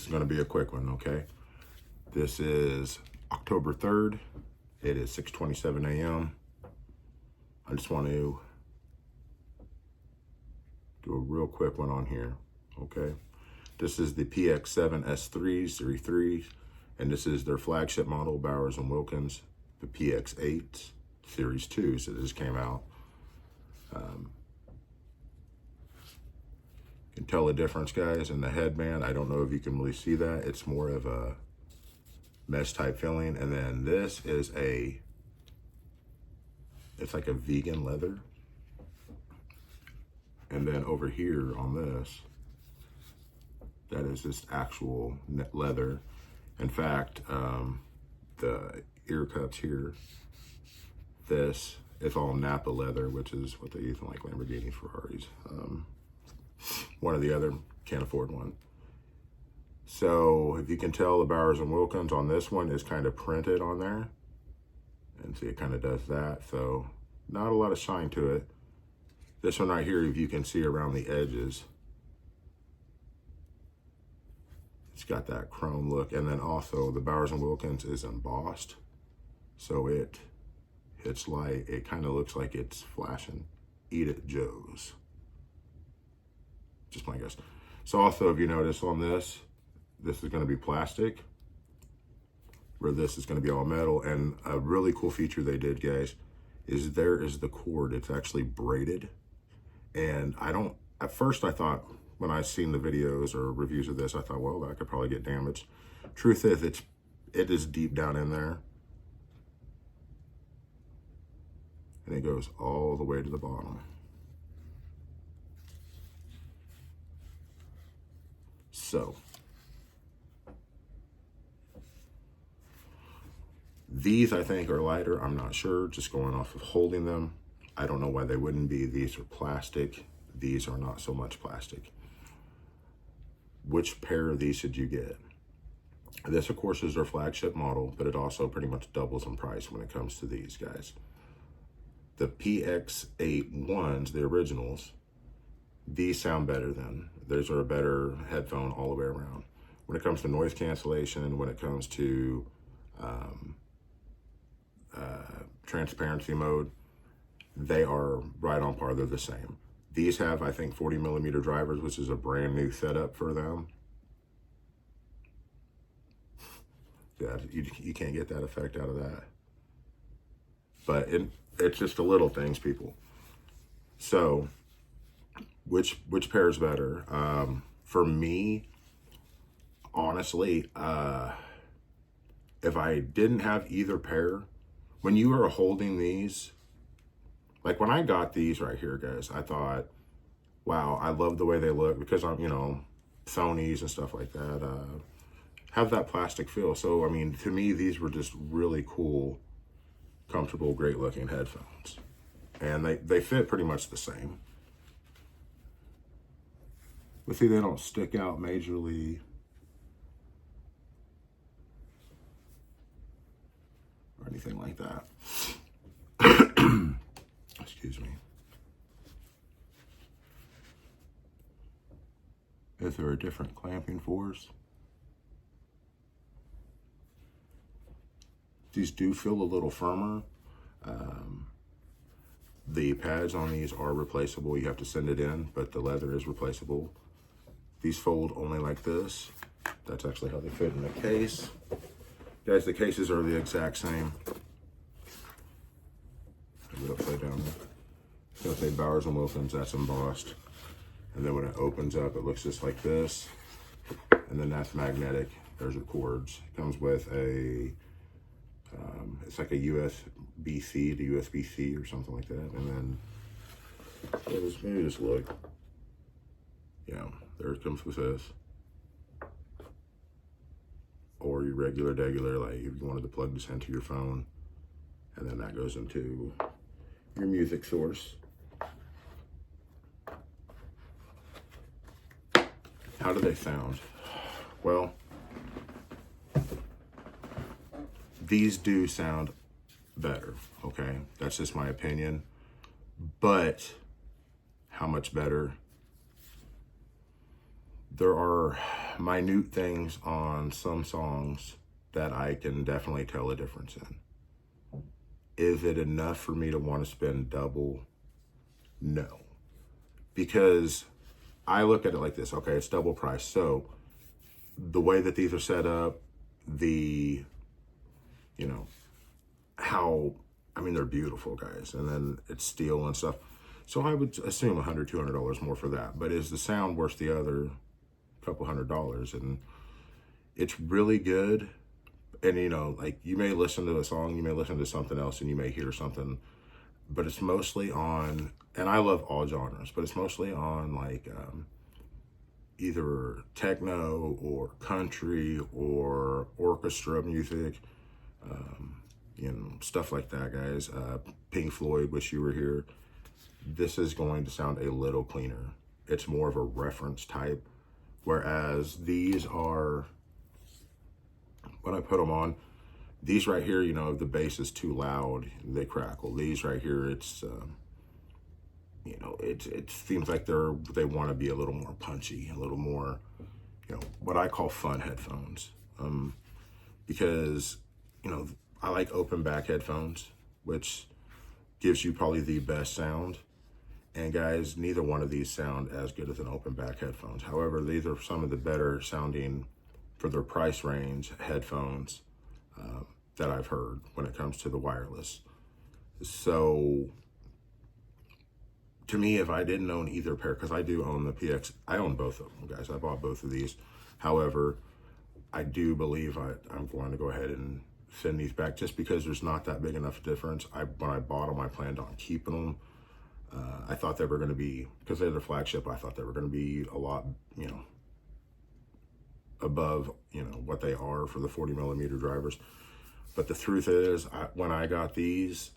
is going to be a quick one, okay? This is October 3rd. It is 6:27 a.m. I just want to do a real quick one on here, okay? This is the PX7 S3 Series 3, and this is their flagship model, Bowers & Wilkins, the PX8 Series 2, so this came out. You can tell the difference, guys, in the headband. I don't know if you can really see that. It's more of a mesh type feeling. And then this is it's like a vegan leather. And then over here on this, that is this actual leather. In fact, the ear cups here, this is all Napa leather, which is what they use in like Lamborghini, Ferraris. One or the other, can't afford one. So if you can tell, the Bowers & Wilkins on this one is kind of printed on there. And see, it kind of does that. So not a lot of shine to it. This one right here, if you can see around the edges, it's got that chrome look. And then also the Bowers & Wilkins is embossed. So it hits light. It kind of looks like it's flashing. Eat it, Joe's. Just my guess. So also, if you notice on this is going to be plastic, where this is going to be all metal. And a really cool feature they did, guys, is there is the cord. It's actually braided. And at first I thought, when I seen the videos or reviews of this, I thought, well, that could probably get damaged. Truth is, it is deep down in there. And it goes all the way to the bottom. So, these I think are lighter. I'm not sure, just going off of holding them. I don't know why they wouldn't be. These are plastic. These are not so much plastic. Which pair of these should you get? This, of course, is their flagship model, but it also pretty much doubles in price when it comes to these guys. The PX8 ones, the originals, these sound better than. Those are a better headphone all the way around. When it comes to noise cancellation, when it comes to transparency mode, they are right on par. They're the same. These have, I think, 40mm drivers, which is a brand new setup for them. Yeah, you can't get that effect out of that. But it's just the little things, people. So, which pair is better? For me, honestly, if I didn't have either pair, when you are holding these, like when I got these right here, guys, I thought, wow, I love the way they look, because I'm, Sony's and stuff like that, have that plastic feel. So, I mean, to me, these were just really cool, comfortable, great looking headphones. And they fit pretty much the same. But see, they don't stick out majorly. Or anything like that. Excuse me. Is there a different clamping force? These do feel a little firmer. The pads on these are replaceable. You have to send it in, but the leather is replaceable. These fold only like this. That's actually how they fit in the case. Guys, the cases are the exact same. Put it upside down there. It's gonna say Bowers & Wilkins, that's embossed. And then when it opens up, it looks just like this. And then that's magnetic. There's your cords. It comes with a, it's like a USB-C to USB-C or something like that. And then, maybe just look. Yeah, there it comes with this. Or your regular, like if you wanted to plug this into your phone, and then that goes into your music source. How do they sound? Well, these do sound better, okay? That's just my opinion. But how much better? there are minute things on some songs that I can definitely tell a difference in. Is it enough for me to want to spend double? No. Because I look at it like this, okay, it's double price. So the way that these are set up, the, you know, how, I mean, they're beautiful, guys. And then it's steel and stuff. So I would assume $100, $200 more for that. But is the sound worth the other couple $100? And it's really good. And, you know, like, you may listen to a song, you may listen to something else, and you may hear something, but it's mostly on, and I love all genres, but it's mostly on, like, either techno or country or orchestra music, you know, stuff like that, guys. Pink Floyd, Wish You Were Here. This is going to sound a little cleaner. It's more of a reference type, whereas these are, when I put them on, these right here, you know, the bass is too loud, they crackle. These right here, it's, you know, it seems like they want to be a little more punchy, a little more, you know, what I call fun headphones. Because, you know, I like open back headphones, which gives you probably the best sound. And guys, neither one of these sound as good as an open back headphones. However, these are some of the better sounding, for their price range, headphones that I've heard when it comes to the wireless. So to me, if I didn't own either pair, because I do own the PX, I own both of them, guys. I bought both of these. However, I do believe I'm going to go ahead and send these back, just because there's not that big enough difference. When I bought them, I planned on keeping them. I thought they were going to be, because they're the flagship, I thought they were going to be a lot, you know, above, you know, what they are for the 40 millimeter drivers. But the truth is, when I got these,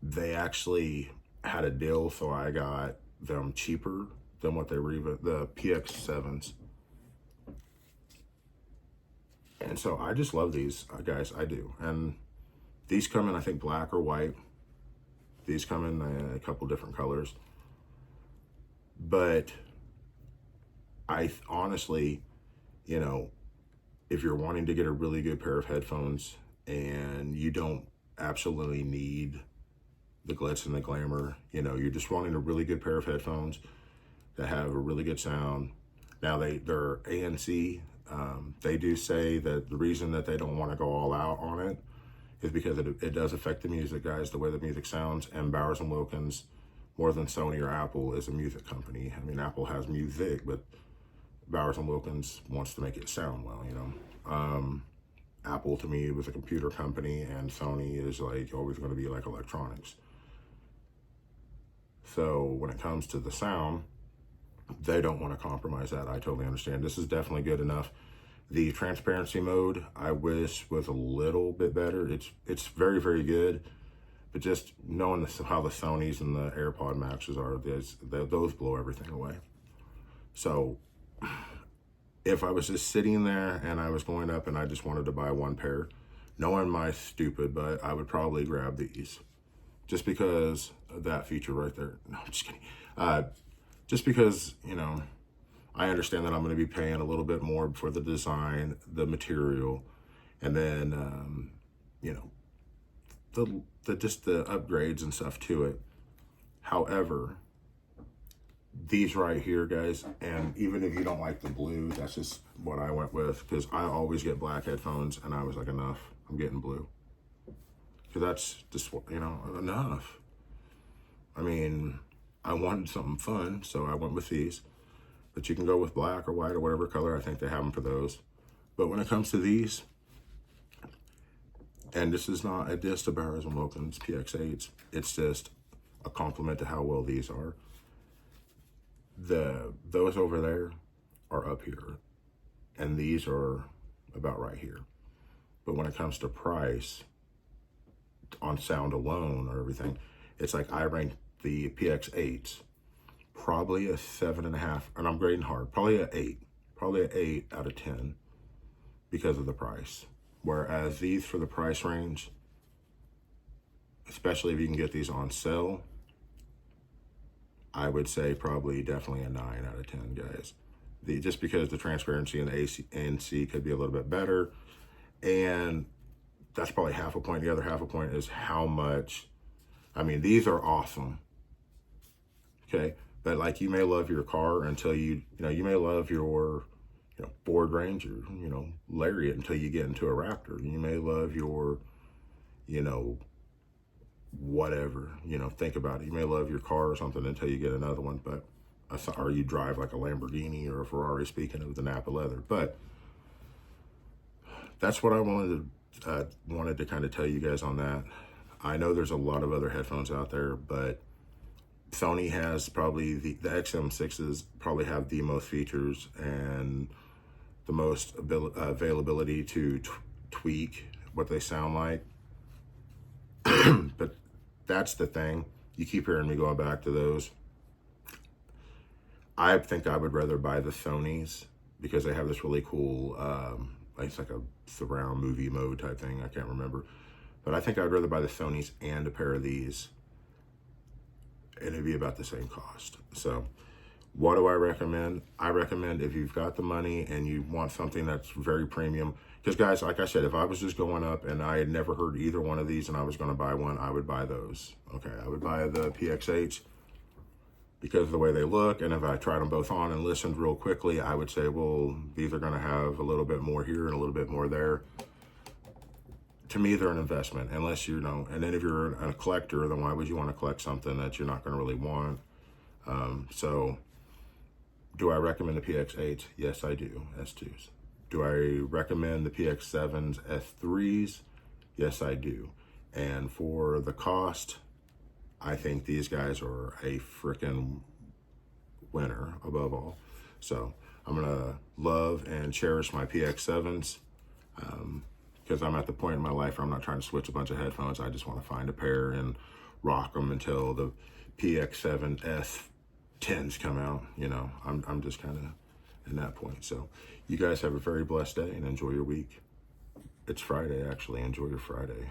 they actually had a deal, so I got them cheaper than what they were, even the PX7s. And so I just love these, guys. I do. And these come in, I think, black or white. These come in a couple different colors. But I honestly, you know, if you're wanting to get a really good pair of headphones and you don't absolutely need the glitz and the glamour, you know, you're just wanting a really good pair of headphones that have a really good sound. Now they're ANC. They do say that the reason that they don't want to go all out on it is because it does affect the music, guys, the way the music sounds. And Bowers & Wilkins, more than Sony or Apple, is a music company. I mean, Apple has music, but Bowers & Wilkins wants to make it sound well, you know. Apple, to me, was a computer company, and Sony is, like, always going to be like electronics. So when it comes to the sound, they don't want to compromise that. I totally understand. This is definitely good enough. The transparency mode, I wish, was a little bit better. It's very, very good, but just knowing how the Sonys and the AirPod Maxes are, those blow everything away. So if I was just sitting there and I was going up and I just wanted to buy one pair, knowing my stupid butt, I would probably grab these, just because of that feature right there. No, I'm just kidding. Just because, you know, I understand that I'm going to be paying a little bit more for the design, the material, and then, you know, just the upgrades and stuff to it. However, these right here, guys, and even if you don't like the blue, that's just what I went with, because I always get black headphones, and I was like, enough, I'm getting blue. Because that's just, you know, enough. I mean, I wanted something fun, so I went with these. But you can go with black or white or whatever color. I think they have them for those. But when it comes to these, and this is not a diss to Bowers & Wilkins PX8s, it's just a compliment to how well these are. Those over there are up here, and these are about right here. But when it comes to price, on sound alone or everything, it's like I rank the PX8s probably a 7.5, and I'm grading hard, probably an 8 out of 10 because of the price. Whereas these, for the price range, especially if you can get these on sale, I would say probably definitely a 9 out of 10, guys. Just because the transparency in the ANC could be a little bit better. And that's probably half a point. The other half a point is how much, I mean, these are awesome. Okay. But like, you may love your car until you may love your, Ford Ranger, Lariat until you get into a Raptor. You may love your, whatever, think about it. You may love your car or something until you get another one, but, or you drive like a Lamborghini or a Ferrari, speaking of the Napa leather. But that's what I wanted to kind of tell you guys on that. I know there's a lot of other headphones out there, but Sony has probably the XM6s probably have the most features and the most availability to tweak what they sound like. But that's the thing. You keep hearing me going back to those. I think I would rather buy the Sonys because they have this really cool, it's like a surround movie mode type thing. I can't remember. But I think I'd rather buy the Sonys and a pair of these. And it'd be about the same cost. So what do I recommend? I recommend, if you've got the money and you want something that's very premium, because guys, like I said, if I was just going up and I had never heard either one of these and I was going to buy one, I would buy those. Okay, I would buy the PX8s because of the way they look. And if I tried them both on and listened real quickly, I would say, well, these are going to have a little bit more here and a little bit more there. To me, they're an investment, unless and then if you're a collector, then why would you want to collect something that you're not going to really want? So do I recommend the PX8s? Yes, I do, S2s. Do I recommend the PX7 S3s? Yes, I do. And for the cost, I think these guys are a freaking winner above all. So I'm going to love and cherish my PX7s. Because I'm at the point in my life where I'm not trying to switch a bunch of headphones. I just want to find a pair and rock them until the PX7 S10s come out. I'm just kind of in that point. So you guys have a very blessed day and enjoy your week. It's Friday, actually. Enjoy your Friday.